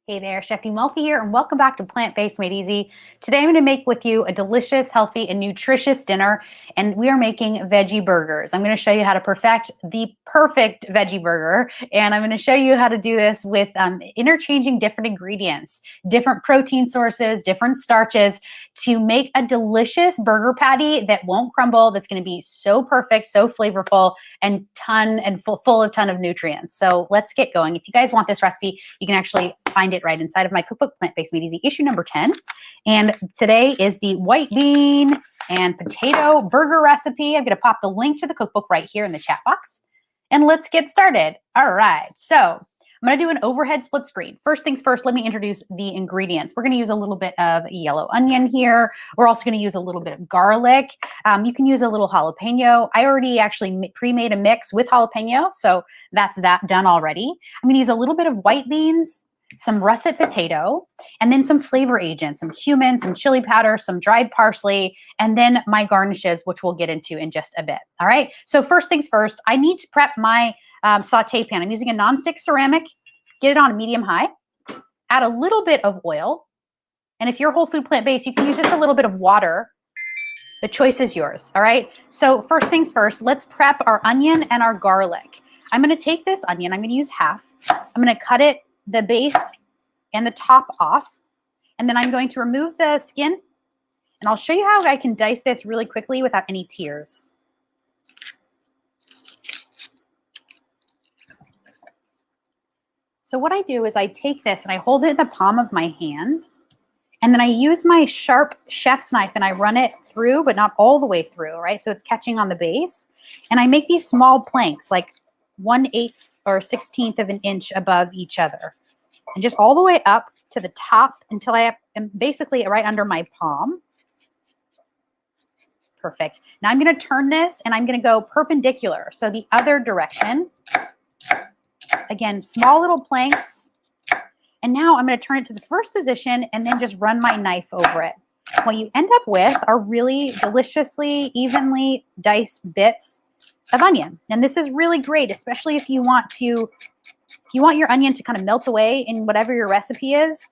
Hey there, Chef D Malfi here, and welcome back to Plant-Based Made Easy. Today I'm going to make with you a delicious, healthy, and nutritious dinner, and we are making veggie burgers. I'm going to show you how to perfect the perfect veggie burger, and I'm going to show you how to do this with interchanging different ingredients, different protein sources, different starches to make a delicious burger patty that won't crumble, that's going to be so perfect, so flavorful, and full of ton of nutrients. So let's get going. If you guys want this recipe, you can actually find it right inside of my cookbook, Plant-Based Made Easy, issue number 10. And today is the white bean and potato burger recipe. I'm going to pop the link to the cookbook right here in the chat box. And let's get started. All right. So I'm going to do an overhead split screen. First things first, let me introduce the ingredients. We're going to use a little bit of yellow onion here. We're also going to use a little bit of garlic. You can use a little jalapeno. I already actually pre-made a mix with jalapeno, so that's that done already. I'm going to use a little bit of white beans, some russet potato, and then some flavor agents, some cumin, some chili powder, some dried parsley, and then my garnishes, which we'll get into in just a bit. All right. So first things first, I need to prep my saute pan. I'm using a nonstick ceramic. Get it on a medium high. Add a little bit of oil. And if you're whole food plant-based, you can use just a little bit of water. The choice is yours. All right. So first things first, let's prep our onion and our garlic. I'm going to take this onion. I'm going to use half. I'm going to cut it, the base and the top off. And then I'm going to remove the skin. And I'll show you how I can dice this really quickly without any tears. So what I do is I take this and I hold it in the palm of my hand. And then I use my sharp chef's knife and I run it through, but not all the way through, right? So it's catching on the base. And I make these small planks, like 1/8 or 1/16 of an inch above each other. And just all the way up to the top until I am basically right under my palm. Perfect. Now I'm going to turn this and I'm going to go perpendicular. So the other direction. Again, small little planks. And now I'm going to turn it to the first position and then just run my knife over it. What you end up with are really deliciously, evenly diced bits of onion. And this is really great, especially if you want your onion to kind of melt away in whatever your recipe is,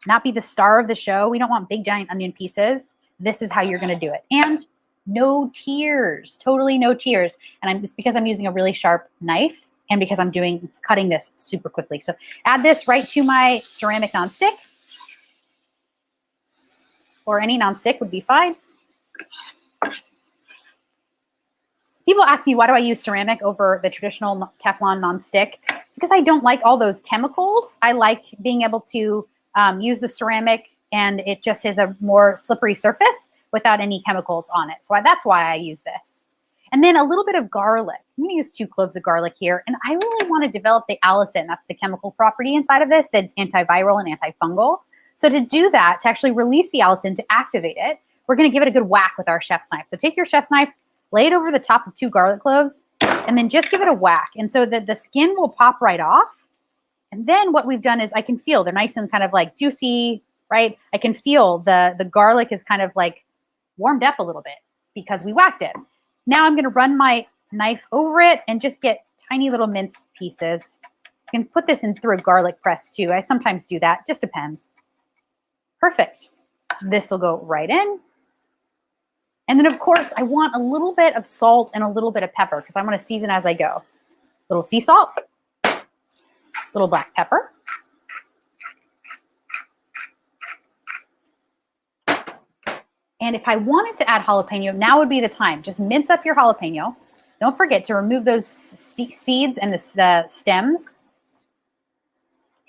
not be the star of the show. We don't want big giant onion pieces. This is how you're going to do it. And no tears, totally no tears. And it's because I'm using a really sharp knife and because I'm cutting this super quickly. So add this right to my ceramic nonstick, or any nonstick would be fine. People ask me, why do I use ceramic over the traditional Teflon nonstick? It's because I don't like all those chemicals. I like being able to use the ceramic and it just is a more slippery surface without any chemicals on it. So that's why I use this. And then a little bit of garlic. I'm going to use 2 cloves of garlic here. And I really want to develop the allicin. That's the chemical property inside of this that's antiviral and antifungal. So to do that, to actually release the allicin, to activate it, we're going to give it a good whack with our chef's knife. So take your chef's knife, lay it over the top of 2 garlic cloves, and then just give it a whack. And so that the skin will pop right off. And then what we've done is I can feel they're nice and kind of like juicy, right? I can feel the garlic is kind of like warmed up a little bit because we whacked it. Now I'm going to run my knife over it and just get tiny little minced pieces. You can put this in through a garlic press too. I sometimes do that. Just depends. Perfect. This will go right in. And then, of course, I want a little bit of salt and a little bit of pepper because I'm going to season as I go. Little sea salt, little black pepper. And if I wanted to add jalapeno, now would be the time. Just mince up your jalapeno. Don't forget to remove those seeds and the stems.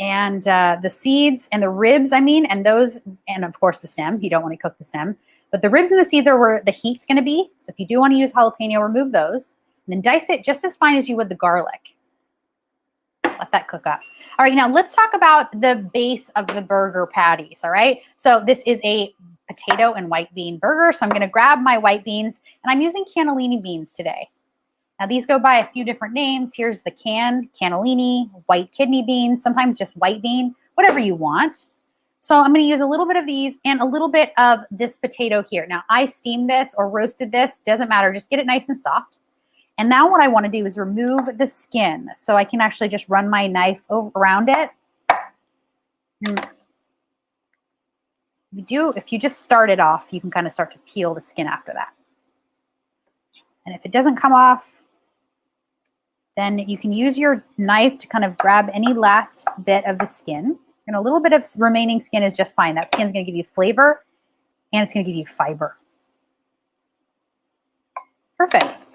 And the seeds and the ribs, and those, and of course the stem. You don't want to cook the stem. But the ribs and the seeds are where the heat's going to be. So if you do want to use jalapeno, remove those. And then dice it just as fine as you would the garlic. Let that cook up. All right, now let's talk about the base of the burger patties, all right? So this is a potato and white bean burger. So I'm going to grab my white beans, and I'm using cannellini beans today. Now these go by a few different names. Here's the cannellini, white kidney beans, sometimes just white bean, whatever you want. So I'm going to use a little bit of these and a little bit of this potato here. Now I steamed this or roasted this, doesn't matter. Just get it nice and soft. And now what I want to do is remove the skin so I can actually just run my knife around it If you just start it off, you can kind of start to peel the skin after that. And if it doesn't come off, then you can use your knife to kind of grab any last bit of the skin. And a little bit of remaining skin is just fine. That skin's going to give you flavor and it's going to give you fiber. Perfect.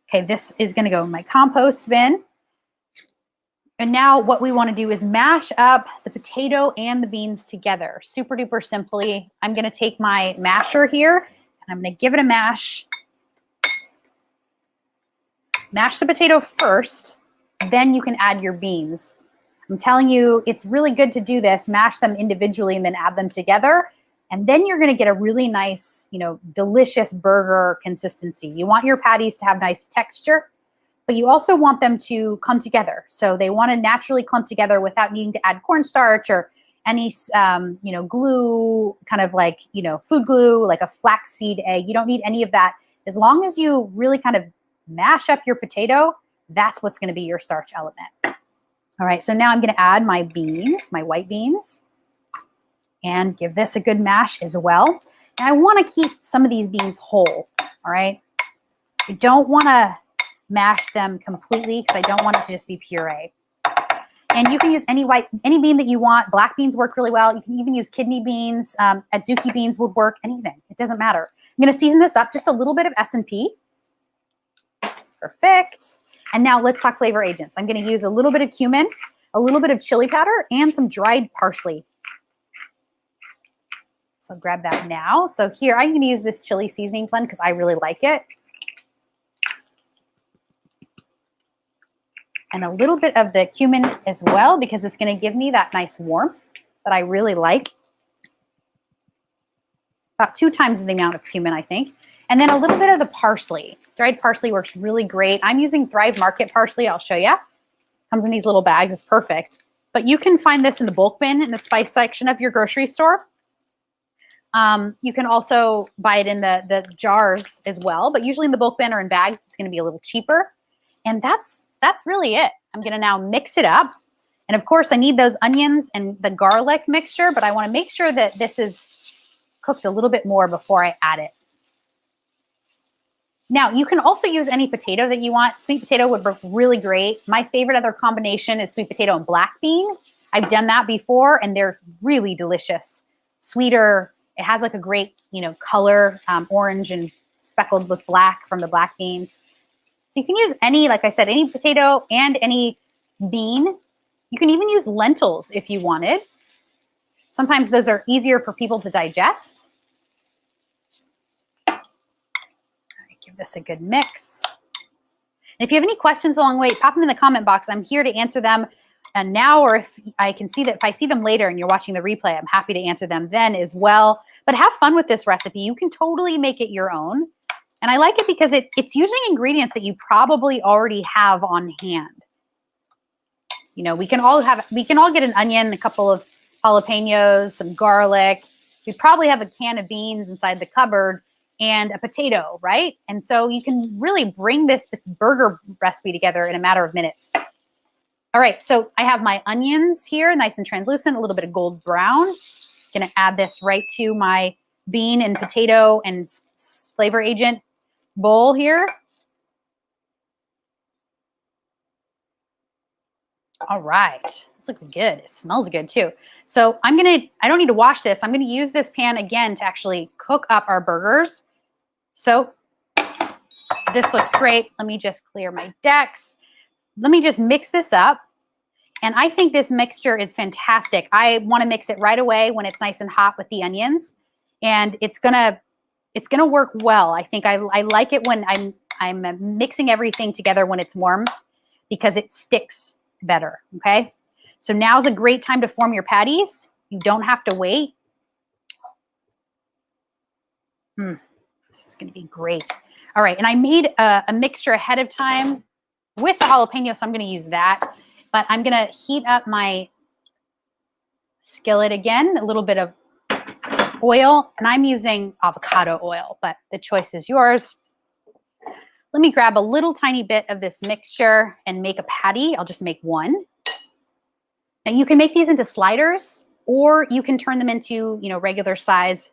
Okay, this is going to go in my compost bin. And now what we want to do is mash up the potato and the beans together. Super duper simply. I'm going to take my masher here and I'm going to give it a mash. Mash the potato first, then you can add your beans. I'm telling you, it's really good to do this. Mash them individually and then add them together. And then you're going to get a really nice, delicious burger consistency. You want your patties to have nice texture, but you also want them to come together. So they want to naturally clump together without needing to add cornstarch or any, glue, kind of like, food glue, like a flaxseed egg. You don't need any of that. As long as you really kind of mash up your potato, that's what's going to be your starch element. All right, so now I'm going to add my beans, my white beans, and give this a good mash as well. And I want to keep some of these beans whole, all right? I don't want to mash them completely because I don't want it to just be puree. And you can use any bean that you want. Black beans work really well. You can even use kidney beans. Adzuki beans would work, anything. It doesn't matter. I'm going to season this up, just a little bit of S&P. Perfect. And now let's talk flavor agents. I'm going to use a little bit of cumin, a little bit of chili powder, and some dried parsley. So grab that now. So here, I'm going to use this chili seasoning blend because I really like it. And a little bit of the cumin as well because it's going to give me that nice warmth that I really like. About 2 times the amount of cumin, I think. And then a little bit of the parsley. Dried parsley works really great. I'm using Thrive Market parsley. I'll show you. Comes in these little bags. It's perfect. But you can find this in the bulk bin in the spice section of your grocery store. You can also buy it in the jars as well. But usually in the bulk bin or in bags, it's going to be a little cheaper. And that's really it. I'm going to now mix it up. And of course, I need those onions and the garlic mixture. But I want to make sure that this is cooked a little bit more before I add it. Now, you can also use any potato that you want. Sweet potato would work really great. My favorite other combination is sweet potato and black bean. I've done that before, and they're really delicious. Sweeter. It has like a great, color, orange and speckled with black from the black beans. So you can use any, like I said, any potato and any bean. You can even use lentils if you wanted. Sometimes those are easier for people to digest. Give this a good mix. And if you have any questions along the way, pop them in the comment box. I'm here to answer them now, or if I see them later and you're watching the replay, I'm happy to answer them then as well. But have fun with this recipe. You can totally make it your own. And I like it because it's using ingredients that you probably already have on hand. We can all get an onion, a couple of jalapenos, some garlic. We probably have a can of beans inside the cupboard and a potato, right? And so you can really bring this burger recipe together in a matter of minutes. All right, so I have my onions here, nice and translucent, a little bit of gold brown. Gonna add this right to my bean and potato and flavor agent bowl here. All right, this looks good. It smells good too. So I don't need to wash this. I'm gonna use this pan again to actually cook up our burgers. So this looks great. Let me just clear my decks. Let me just mix this up. And I think this mixture is fantastic. I want to mix it right away when it's nice and hot with the onions. And it's gonna work well. I think I like it when I'm mixing everything together when it's warm because it sticks better, okay? So now's a great time to form your patties. You don't have to wait. This is gonna be great. All right, and I made a mixture ahead of time with the jalapeno, so I'm gonna use that. But I'm gonna heat up my skillet again, a little bit of oil, and I'm using avocado oil, but the choice is yours. Let me grab a little tiny bit of this mixture and make a patty. I'll just make one. Now you can make these into sliders, or you can turn them into, regular size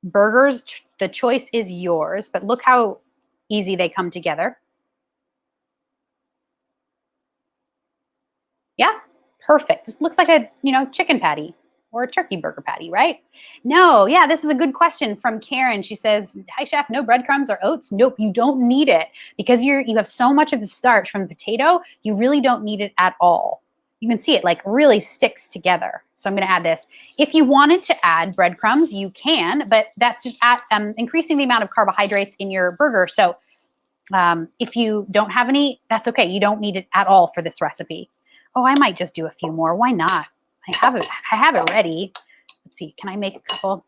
burgers. The choice is yours, but look how easy they come together. Yeah, perfect. This looks like a, chicken patty or a turkey burger patty, right? No, yeah, this is a good question from Karen. She says, hi chef, no breadcrumbs or oats? Nope, you don't need it because you have so much of the starch from the potato, you really don't need it at all. You can see it like really sticks together. So I'm gonna add this. If you wanted to add breadcrumbs, you can, but that's just increasing the amount of carbohydrates in your burger. So if you don't have any, that's okay. You don't need it at all for this recipe. Oh, I might just do a few more. Why not? I have it ready. Let's see. Can I make a couple?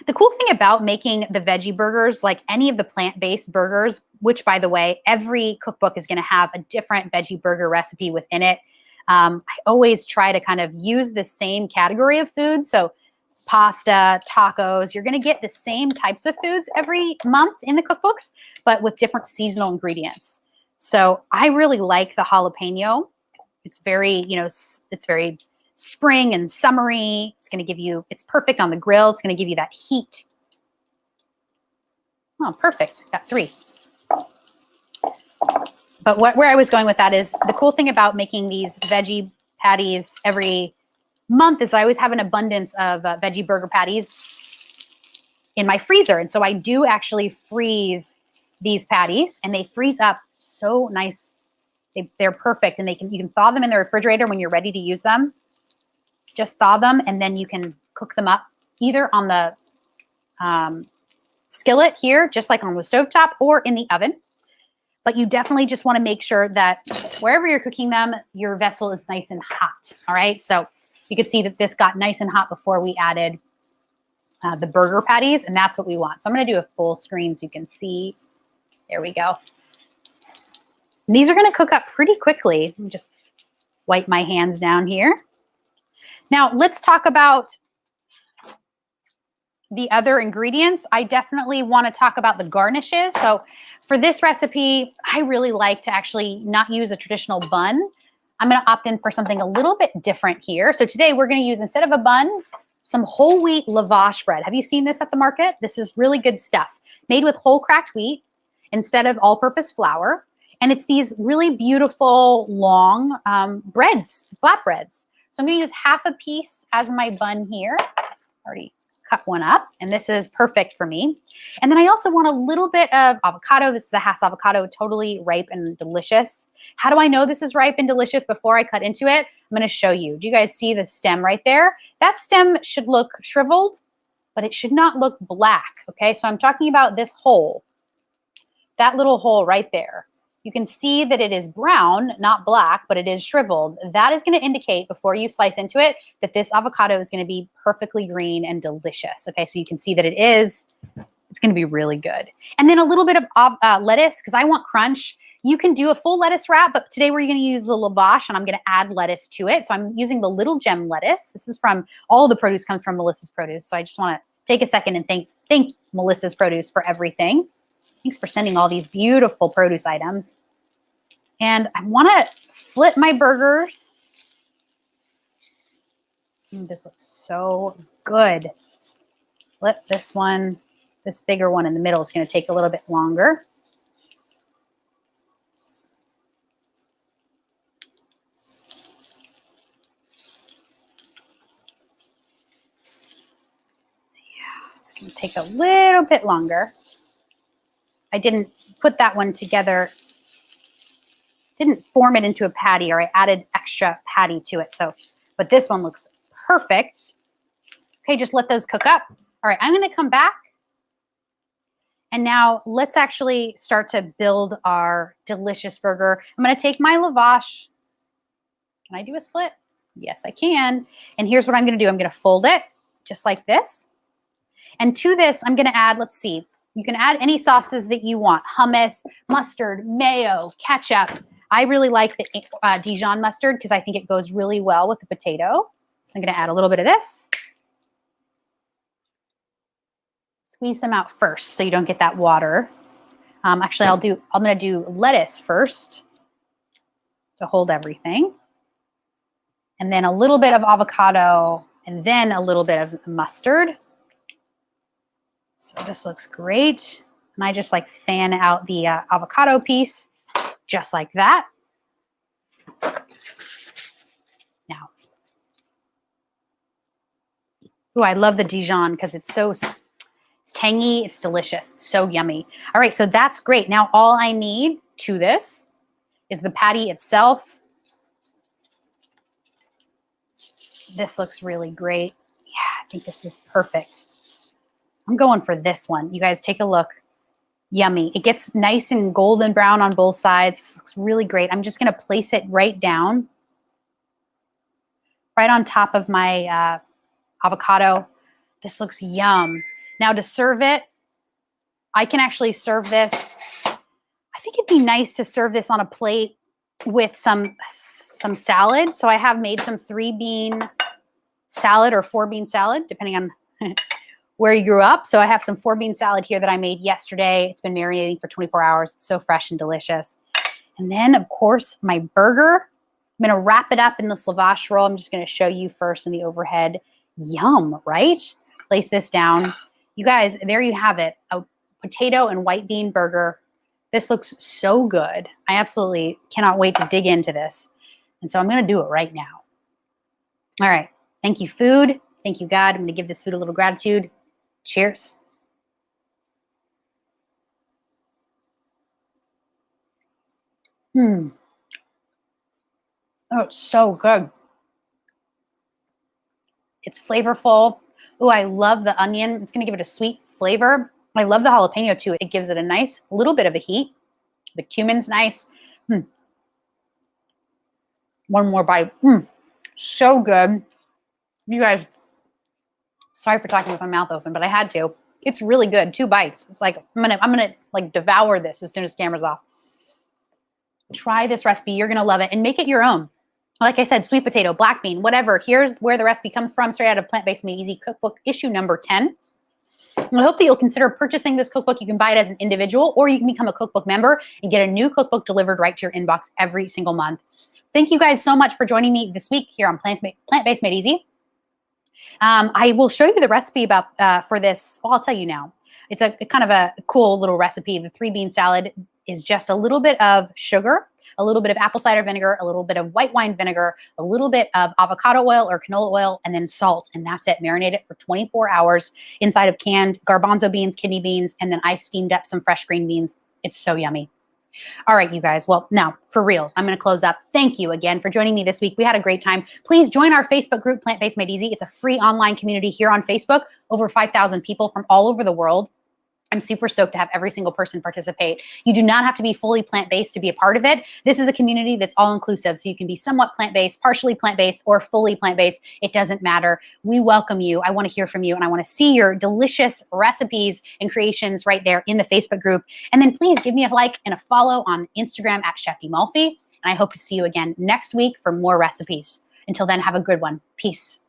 The cool thing about making the veggie burgers, like any of the plant-based burgers, which by the way, every cookbook is going to have a different veggie burger recipe within it. I always try to kind of use the same category of food. So pasta, tacos, you're going to get the same types of foods every month in the cookbooks, but with different seasonal ingredients. So I really like the jalapeno. It's very, it's very spring and summery. It's going to give you, it's perfect on the grill. It's going to give you that heat. Oh, perfect. Got 3. But where I was going with that is the cool thing about making these veggie patties every month is I always have an abundance of veggie burger patties in my freezer. And so I do actually freeze these patties and they freeze up so nice. They're perfect, and you can thaw them in the refrigerator when you're ready to use them. Just thaw them, and then you can cook them up either on the skillet here, just like on the stovetop, or in the oven. But you definitely just want to make sure that wherever you're cooking them, your vessel is nice and hot. All right, so you could see that this got nice and hot before we added the burger patties, and that's what we want. So I'm going to do a full screen so you can see. There we go. These are going to cook up pretty quickly. Let me just wipe my hands down here. Now, let's talk about the other ingredients. I definitely want to talk about the garnishes. So for this recipe, I really like to actually not use a traditional bun. I'm going to opt in for something a little bit different here. So today we're going to use, instead of a bun, some whole wheat lavash bread. Have you seen this at the market? This is really good stuff. Made with whole cracked wheat instead of all-purpose flour. And it's these really beautiful, long breads, flatbreads. So I'm going to use half a piece as my bun here. Already cut one up, and this is perfect for me. And then I also want a little bit of avocado. This is a Hass avocado, totally ripe and delicious. How do I know this is ripe and delicious before I cut into it? I'm going to show you. Do you guys see the stem right there? That stem should look shriveled, but it should not look black, okay? So I'm talking about this hole, that little hole right there. You can see that it is brown, not black, but it is shriveled. That is going to indicate, before you slice into it, that this avocado is going to be perfectly green and delicious. Okay, so you can see that it's going to be really good. And then a little bit of lettuce, because I want crunch. You can do a full lettuce wrap, but today we're going to use the lavash, and I'm going to add lettuce to it. So I'm using the Little Gem lettuce. This is from, all the produce comes from Melissa's Produce. So I just want to take a second and thank Melissa's Produce for everything. Thanks for sending all these beautiful produce items. And I want to flip my burgers. This looks so good. Flip this one. This bigger one in the middle is going to take a little bit longer. Yeah, it's going to take a little bit longer. I didn't put that one together, didn't form it into a patty, or I added extra patty to it. So, but this one looks perfect. Okay, just let those cook up. All right, I'm going to come back. And now let's actually start to build our delicious burger. I'm going to take my lavash. Can I do a split? Yes, I can. And here's what I'm going to do. I'm going to fold it just like this. And to this, I'm going to add, let's see, you can add any sauces that you want. Hummus, mustard, mayo, ketchup. I really like the Dijon mustard because I think it goes really well with the potato. So I'm going to add a little bit of this. Squeeze them out first so you don't get that water. Actually, I'm going to do lettuce first to hold everything. and then a little bit of avocado, and then a little bit of mustard. So this looks great. And I just like fan out the avocado piece just like that. Now, ooh, I love the Dijon because it's tangy, it's delicious, it's so yummy. All right, so that's great. Now all I need to this is the patty itself. This looks really great. Yeah, I think this is perfect. I'm going for this one. You guys take a look. Yummy. It gets nice and golden brown on both sides. This looks really great. I'm just going to place it right down, right on top of my avocado. This looks yum. Now to serve it, I can actually serve this. I think it'd be nice to serve this on a plate with some salad. So I have made some 3-bean salad or 4-bean salad, depending on where you grew up. So I have some 4-bean salad here that I made yesterday. It's been marinating for 24 hours. It's so fresh and delicious. And then, of course, my burger. I'm going to wrap it up in this lavash roll. I'm just going to show you first in the overhead. Yum, right? Place this down. You guys, there you have it. A potato and white bean burger. This looks so good. I absolutely cannot wait to dig into this. And so I'm going to do it right now. All right. Thank you, food. Thank you, God. I'm going to give this food a little gratitude. Cheers. Oh, it's so good. It's flavorful. Oh, I love the onion. It's going to give it a sweet flavor. I love the jalapeno too. It gives it a nice little bit of a heat. The cumin's nice. One more bite. So good. You guys, sorry for talking with my mouth open, but I had to. It's really good. 2 bites. It's like I'm gonna like devour this as soon as the camera's off. Try this recipe. You're gonna love it and make it your own. Like I said, sweet potato, black bean, whatever. Here's where the recipe comes from, straight out of Plant-Based Made Easy Cookbook, issue number 10. I hope that you'll consider purchasing this cookbook. You can buy it as an individual, or you can become a cookbook member and get a new cookbook delivered right to your inbox every single month. Thank you guys so much for joining me this week here on Plant-Based Made Easy. I will show you the recipe about for this. Well, I'll tell you now. It's a kind of a cool little recipe. The 3-bean salad is just a little bit of sugar, a little bit of apple cider vinegar, a little bit of white wine vinegar, a little bit of avocado oil or canola oil, and then salt. And that's it. Marinate it for 24 hours inside of canned garbanzo beans, kidney beans, and then I steamed up some fresh green beans. It's so yummy. All right, you guys. Well, now for reals, I'm going to close up. Thank you again for joining me this week. We had a great time. Please join our Facebook group, Plant-Based Made Easy. It's a free online community here on Facebook. Over 5,000 people from all over the world. I'm super stoked to have every single person participate. You do not have to be fully plant-based to be a part of it. This is a community that's all-inclusive, so you can be somewhat plant-based, partially plant-based, or fully plant-based. It doesn't matter. We welcome you. I want to hear from you, and I want to see your delicious recipes and creations right there in the Facebook group. And then please give me a like and a follow on Instagram at Chef D Malfi, and I hope to see you again next week for more recipes. Until then, have a good one. Peace.